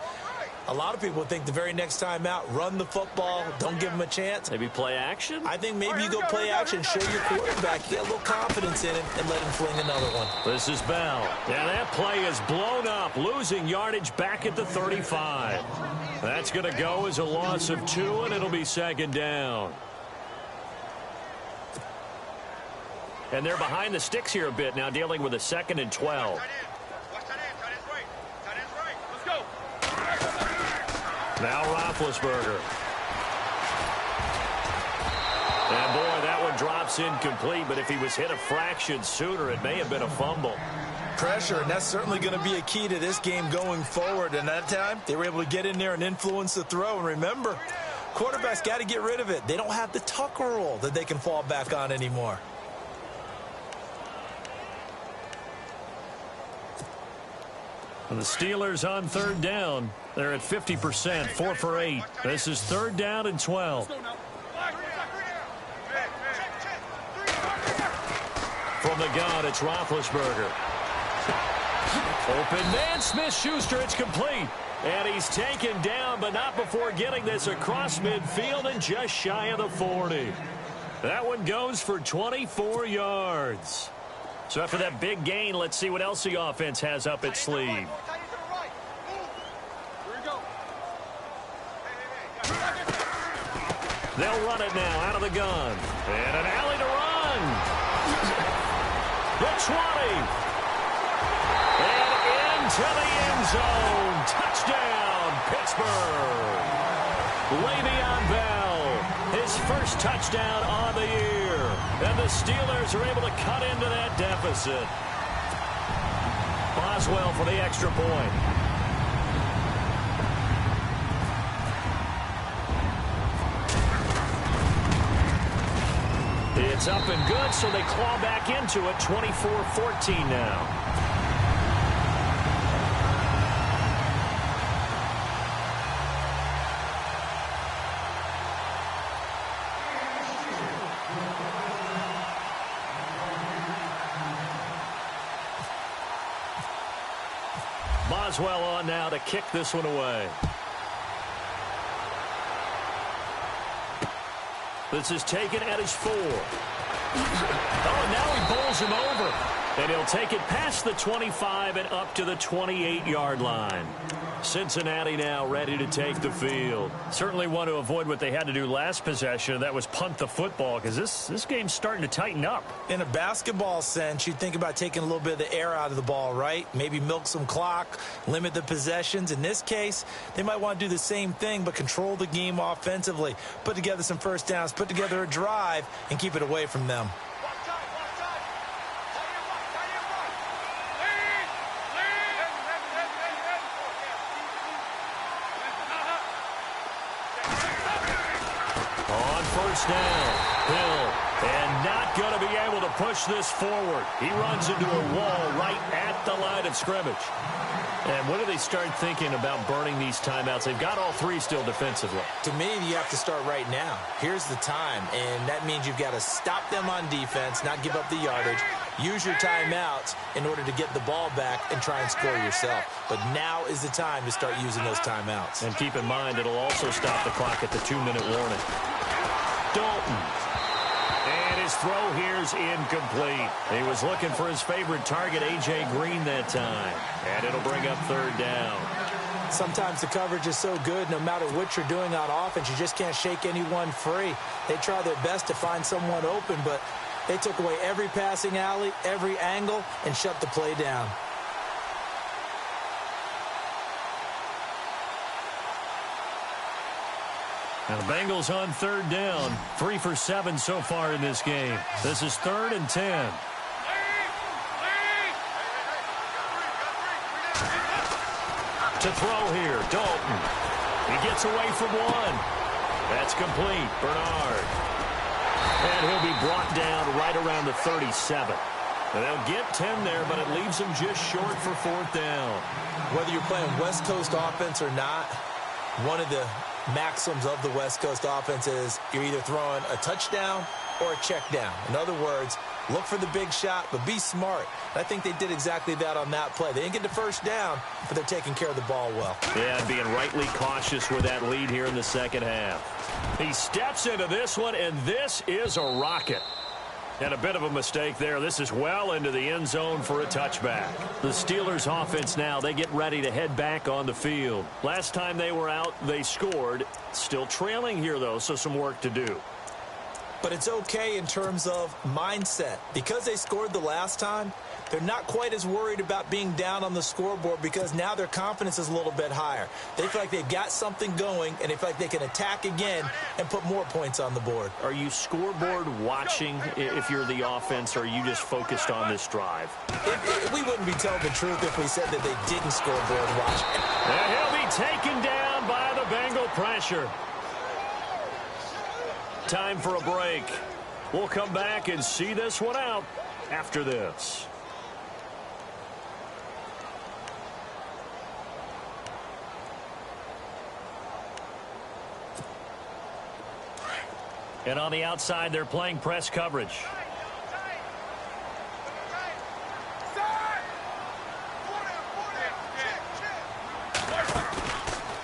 Speaker 3: a lot of people think the very next time out, run the football, don't give them a chance.
Speaker 2: Maybe play action?
Speaker 3: I think maybe you go play action, show your quarterback, get a little confidence in him, and let him fling another one.
Speaker 2: This is Bell. And that play is blown up, losing yardage back at the 35. That's going to go as a loss of 2, and it'll be second down. And they're behind the sticks here a bit now, dealing with a 2nd and 12. Now Roethlisberger. And boy, that one drops pass incomplete, but if he was hit a fraction sooner, it may have been a fumble.
Speaker 3: Pressure, and that's certainly going to be a key to this game going forward. And that time, they were able to get in there and influence the throw. And remember, quarterbacks got to get rid of it. They don't have the tuck rule that they can fall back on anymore.
Speaker 2: And the Steelers on third down. They're at 50%, 4 for 8. This is third down and 12. From the gun, it's Roethlisberger. Open man, Smith-Schuster, it's complete. And he's taken down, but not before getting this across midfield and just shy of the 40. That one goes for 24 yards. So after that big gain, let's see what else the offense has up its sleeve. They'll run it now out of the gun. And an alley to run. The 20. And into the end zone. Touchdown, Pittsburgh. Le'Veon Bell, his first touchdown on the year. And the Steelers are able to cut into that deficit. Boswell for the extra point. It's up and good, so they claw back into it, 24-14 now. Boswell on now to kick this one away. This is taken at his 4. Oh, and now he bowls him over. And he'll take it past the 25 and up to the 28-yard line. Cincinnati now ready to take the field. Certainly want to avoid what they had to do last possession. That was punt the football, because this game's starting to tighten up.
Speaker 3: In a basketball sense, you think about taking a little bit of the air out of the ball, right? Maybe milk some clock, limit the possessions. In this case, they might want to do the same thing, but control the game offensively. Put together some first downs, put together a drive, and keep it away from them.
Speaker 2: Down. Hill, and not going to be able to push this forward. He runs into a wall right at the line of scrimmage. And when do they start thinking about burning these timeouts? They've got all three still defensively.
Speaker 3: To me, you have to start right now. Here's the time, and that means you've got to stop them on defense, not give up the yardage, use your timeouts in order to get the ball back and try and score yourself. But now is the time to start using those timeouts.
Speaker 2: And keep in mind, it'll also stop the clock at the 2-minute warning. Dalton. And his throw here's incomplete. He was looking for his favorite target, A.J. Green, that time. And it'll bring up third down.
Speaker 3: Sometimes the coverage is so good, no matter what you're doing on offense, you just can't shake anyone free. They try their best to find someone open, but they took away every passing alley, every angle, and shut the play down.
Speaker 2: Now the Bengals on third down. 3 for 7 so far in this game. This is 3rd and 10. To throw here, Dalton. He gets away from one. That's complete. Bernard. And he'll be brought down right around the 37. And they'll get 10 there, but it leaves them just short for 4th down.
Speaker 3: Whether you're playing West Coast offense or not, one of the maxims of the West Coast offense is you're either throwing a touchdown or a check down. In other words, look for the big shot, but be smart. And I think they did exactly that on that play. They didn't get the first down, but they're taking care of the ball well.
Speaker 2: Yeah, being rightly cautious with that lead here in the second half. He steps into this one, and this is a rocket. And a bit of a mistake there. This is well into the end zone for a touchback. The Steelers offense now, they get ready to head back on the field. Last time they were out, they scored. Still trailing here, though, so some work to do.
Speaker 3: but it's okay in terms of mindset. Because they scored the last time, they're not quite as worried about being down on the scoreboard because now their confidence is a little bit higher. They feel like they've got something going, and they feel like they can attack again and put more points on the board.
Speaker 2: Are you scoreboard watching if you're the offense, or are you just focused on this drive?
Speaker 3: We wouldn't be telling the truth if we said that they didn't scoreboard watch.
Speaker 2: And he'll be taken down by the Bengal pressure. Time for a break. We'll come back and see this one out after this. And on the outside, they're playing press coverage.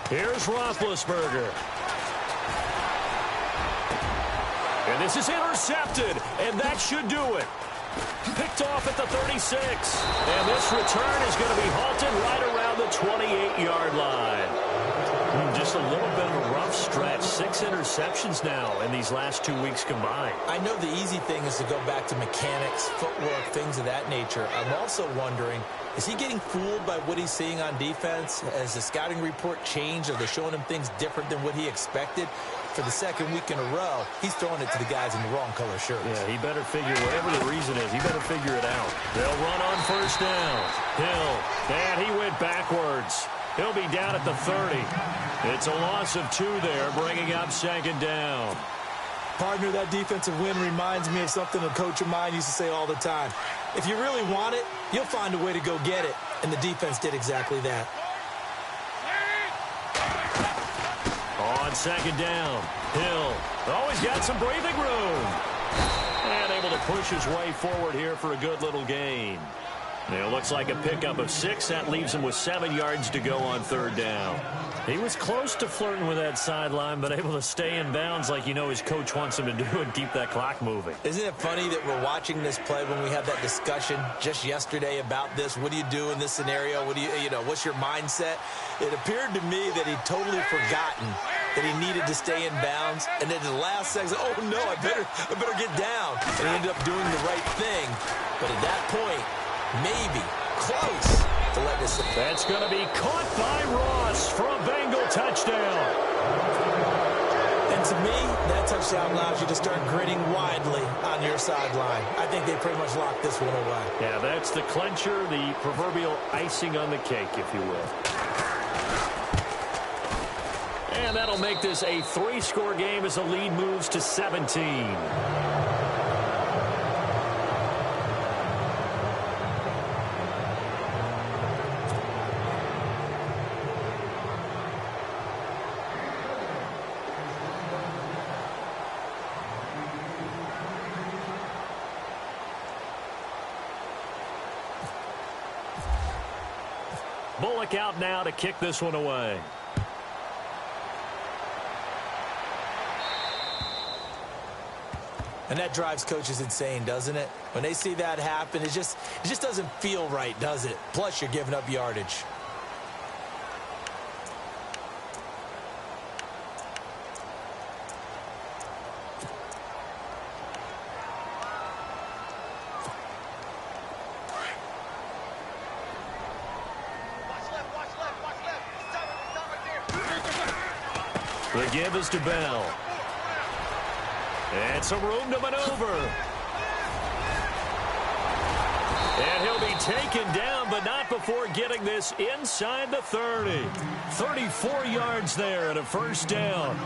Speaker 2: Here's Roethlisberger. And this is intercepted, and that should do it. Picked off at the 36. And this return is going to be halted right around the 28-yard line. Just a little bit of a rough stretch. 6 interceptions now in these last 2 weeks combined.
Speaker 3: I know the easy thing is to go back to mechanics, footwork, things of that nature. I'm also wondering, is he getting fooled by what he's seeing on defense? Has the scouting report changed? Are they showing him things different than what he expected? For the second week in a row, he's throwing it to the guys in the wrong color shirts.
Speaker 2: Yeah, he better figure, whatever the reason is, he better figure it out. They'll run on first down. Hill, and he went backwards. He'll be down at the 30. It's a loss of 2 there, bringing up second down.
Speaker 3: Partner, that defensive win reminds me of something a coach of mine used to say all the time. If you really want it, you'll find a way to go get it. And the defense did exactly that.
Speaker 2: On second down, Hill always got some breathing room. And able to push his way forward here for a good little gain. It looks like a pickup of 6. That leaves him with 7 yards to go on third down. He was close to flirting with that sideline, but able to stay in bounds like his coach wants him to do and keep that clock moving.
Speaker 3: Isn't it funny that we're watching this play when we had that discussion just yesterday about this? What do you do in this scenario? What do what's your mindset? It appeared to me that he'd totally forgotten that he needed to stay in bounds, and then in the last second, oh no, I better get down. And he ended up doing the right thing. But at that point, maybe close to let this.
Speaker 2: That's going to be caught by Ross for a Bengal touchdown.
Speaker 3: And to me, that touchdown allows you to start grinning widely on your sideline. I think they pretty much locked this one away.
Speaker 2: Yeah, that's the clincher, the proverbial icing on the cake, if you will. And that'll make this a 3-score game as the lead moves to 17. Bullock out now to kick this one away.
Speaker 3: And that drives coaches insane, doesn't it? When they see that happen, it just doesn't feel right, does it? Plus, you're giving up yardage.
Speaker 2: The give is to Bell. And some room to maneuver. And he'll be taken down, but not before getting this inside the 30. 34 yards there and a first down.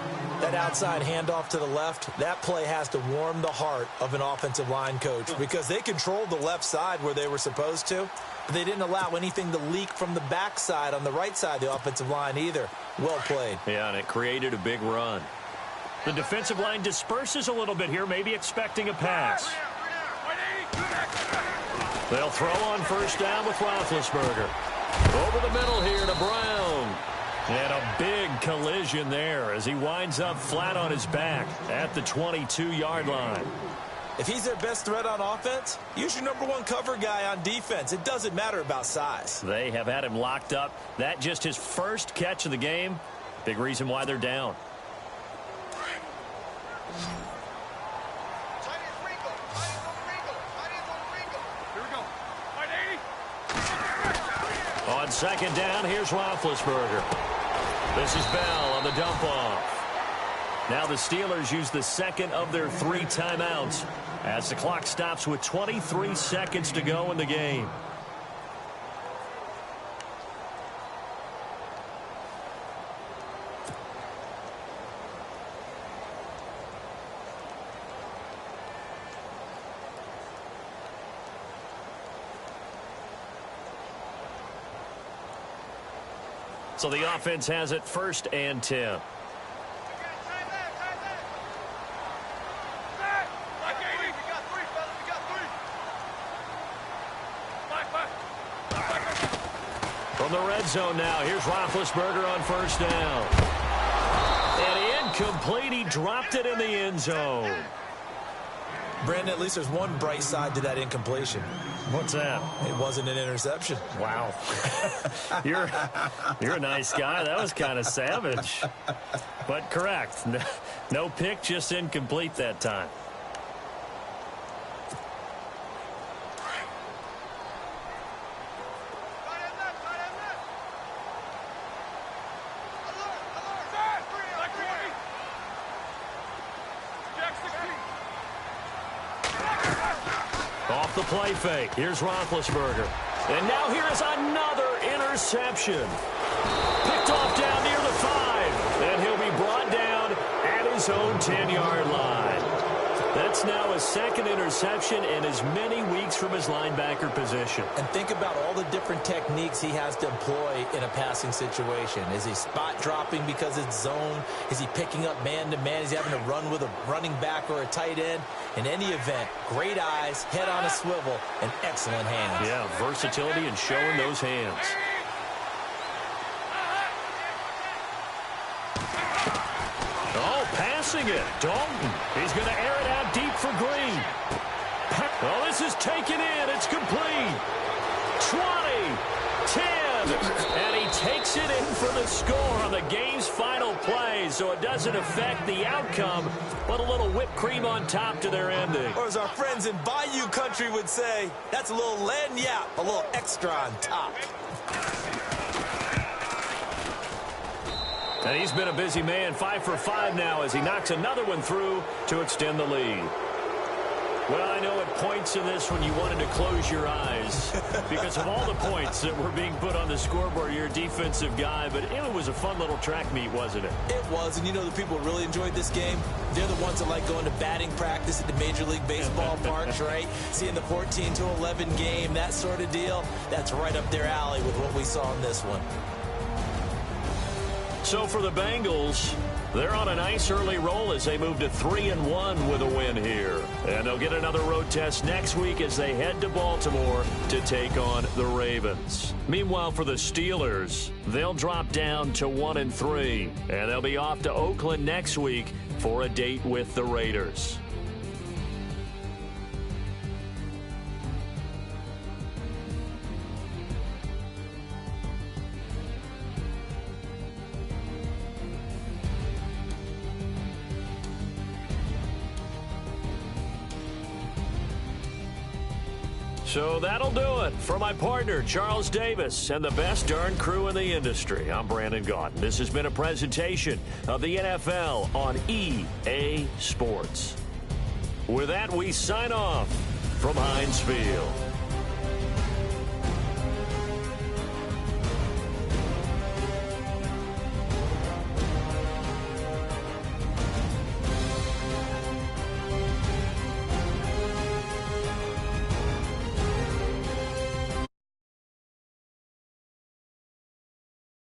Speaker 3: That outside handoff to the left, that play has to warm the heart of an offensive line coach because they controlled the left side where they were supposed to. But they didn't allow anything to leak from the backside on the right side of the offensive line either. Well played.
Speaker 2: Yeah, and it created a big run. The defensive line disperses a little bit here, maybe expecting a pass. They'll throw on first down with Roethlisberger. Over the middle here to Brown. And a big collision there as he winds up flat on his back at the 22-yard line.
Speaker 3: If he's their best threat on offense, use your #1 cover guy on defense. It doesn't matter about size.
Speaker 2: They have had him locked up. That just his first catch of the game. Big reason why they're down. On second down, here's Roethlisberger. This is Bell on the dump off. Now the Steelers use the second of their 3 timeouts as the clock stops with 23 seconds to go in the game. So the offense has it 1st and 10. From the red zone now, here's Roethlisberger on 1st down. And incomplete, he dropped it in the end zone.
Speaker 3: Brandon, at least there's one bright side to that incompletion.
Speaker 2: What's that?
Speaker 3: It wasn't an interception.
Speaker 2: Wow. You're a nice guy. That was kind of savage. But correct. No pick, just incomplete that time. Off the play fake. Here's Roethlisberger. And now here is another interception. Picked off down near the 5. And he'll be brought down at his own 10-yard line. That's now his 2nd interception in as many weeks from his linebacker position.
Speaker 3: And think about all the different techniques he has to employ in a passing situation. Is he spot dropping because it's zone? Is he picking up man-to-man? Is he having to run with a running back or a tight end? In any event, great eyes, head on a swivel, and excellent hands.
Speaker 2: Yeah, versatility and showing those hands. Oh, passing it. Dalton. He's going to air it out deep for Green. Oh, this is taken in. It's complete. 20, 10, and he takes it in for the score on the game's final play, so it doesn't affect the outcome, but a little whipped cream on top to their ending.
Speaker 3: Or as our friends in Bayou country would say, that's a little lagniappe, a little extra on top.
Speaker 2: And he's been a busy man, 5 for 5 now as he knocks another one through to extend the lead. Well, I know at points in this when you wanted to close your eyes because of all the points that were being put on the scoreboard. You're a defensive guy, but it was a fun little track meet, wasn't it?
Speaker 3: It was, and you know the people who really enjoyed this game? They're the ones that like going to batting practice at the Major League Baseball parks, right? Seeing the 14-11 game, that sort of deal. That's right up their alley with what we saw in this one.
Speaker 2: So for the Bengals, they're on a nice early roll as they move to 3-1 with a win here. And they'll get another road test next week as they head to Baltimore to take on the Ravens. Meanwhile, for the Steelers, they'll drop down to 1-3. And they'll be off to Oakland next week for a date with the Raiders. So that'll do it. For my partner, Charles Davis, and the best darn crew in the industry, I'm Brandon Gaudin. This has been a presentation of the NFL on EA Sports. With that, we sign off from Heinz Field.